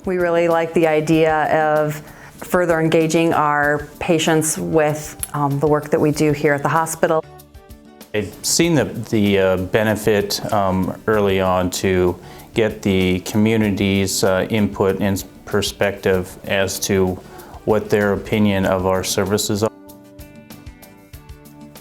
We really like the idea of further engaging our patients with the work that we do here at the hospital. I've seen the benefit early on to get the community's input and perspective as to what their opinion of our services are.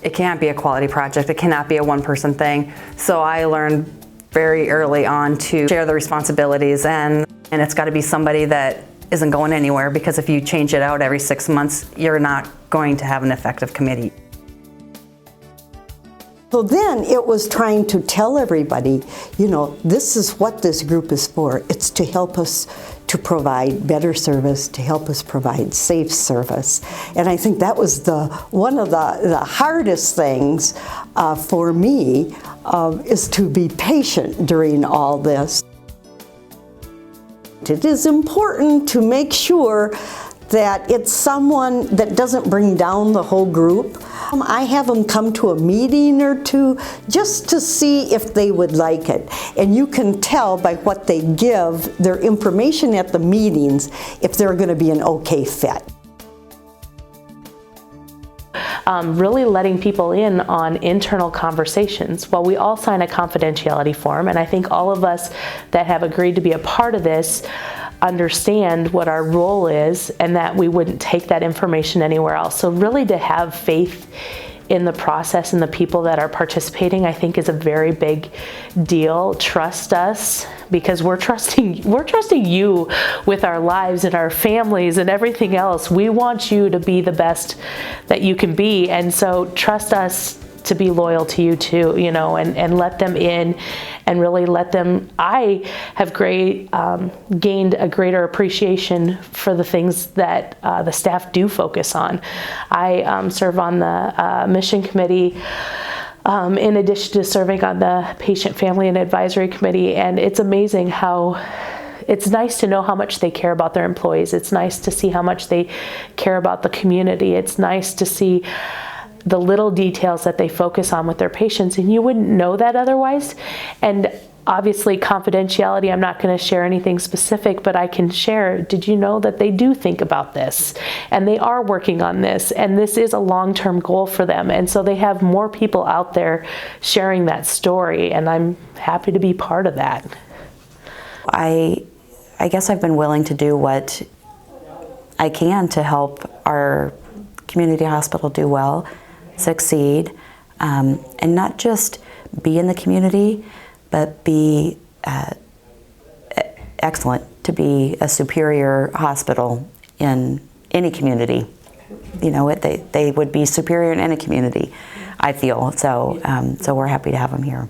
It can't be a quality project. It cannot be a one-person thing. So I learned very early on to share the responsibilities, and it's got to be somebody that isn't going anywhere, because if you change it out every 6 months, you're not going to have an effective committee. So then it was trying to tell everybody, you know, this is what this group is for. It's to help us to provide better service, to help us provide safe service. And I think that was one of the hardest things for me is to be patient during all this. It is important to make sure that it's someone that doesn't bring down the whole group. I have them come to a meeting or two just to see if they would like it. And you can tell by what they give, their information at the meetings, if they're going to be an okay fit. Really letting people in on internal conversations. Well, we all sign a confidentiality form, and I think all of us that have agreed to be a part of this understand what our role is and that we wouldn't take that information anywhere else. So really to have faith in the process and the people that are participating, I think, is a very big deal. Trust us, because we're trusting you with our lives and our families and everything else. We want you to be the best that you can be, and so trust us to be loyal to you too, you know, and let them in and really let them. I have gained a greater appreciation for the things that the staff do focus on. I serve on the mission committee in addition to serving on the patient, family, and advisory committee, and it's amazing how it's nice to know how much they care about their employees. It's nice to see how much they care about the community. It's nice to see the little details that they focus on with their patients, and you wouldn't know that otherwise. And obviously confidentiality, I'm not going to share anything specific, but I can share, did you know that they do think about this, and they are working on this, and this is a long-term goal for them, and so they have more people out there sharing that story, and I'm happy to be part of that. I guess I've been willing to do what I can to help our community hospital do well, succeed, and not just be in the community, but be excellent, to be a superior hospital in any community. You know, they would be superior in any community, I feel. So, so we're happy to have them here.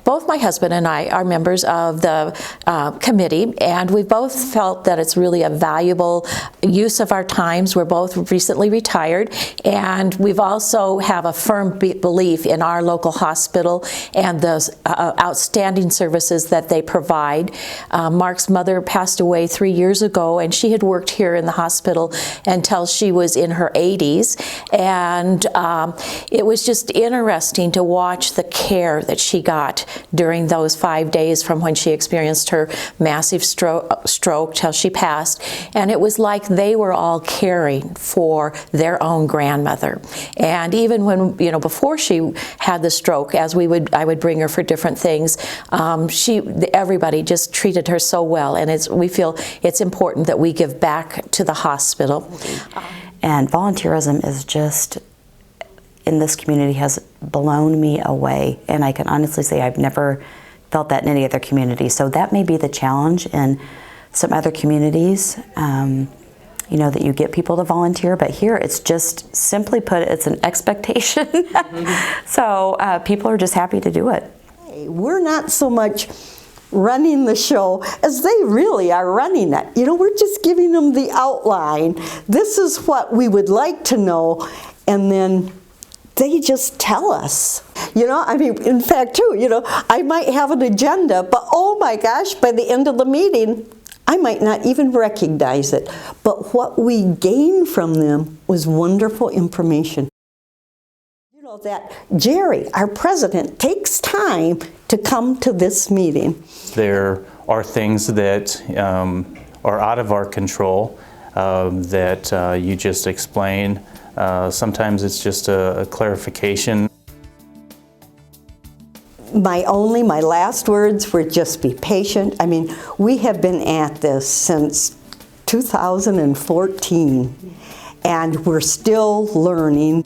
Both my husband and I are members of the committee, and we both felt that it's really a valuable use of our times. We're both recently retired, and we've also have a firm belief in our local hospital and the outstanding services that they provide. Mark's mother passed away 3 years ago, and she had worked here in the hospital until she was in her 80s, and it was just interesting to watch the care that she got during those 5 days from when she experienced her massive stroke till she passed. And it was like they were all caring for their own grandmother. And even when, you know, before she had the stroke, as I would bring her for different things, everybody just treated her so well. And we feel it's important that we give back to the hospital. And volunteerism is just, in this community, has blown me away, and I can honestly say I've never felt that in any other community. So that may be the challenge in some other communities, you know, that you get people to volunteer, but here it's just, simply put, it's an expectation. So people are just happy to do it. We're not so much running the show as they really are running it. You know, we're just giving them the outline. This is what we would like to know, and then they just tell us. You know, I mean, in fact, too, you know, I might have an agenda, but oh my gosh, by the end of the meeting, I might not even recognize it. But what we gained from them was wonderful information. thankful that Jerry, our president, takes time to come to this meeting. There are things that are out of our control that you just explained. Sometimes it's just a clarification. My last words were just be patient. I mean, we have been at this since 2014, and we're still learning.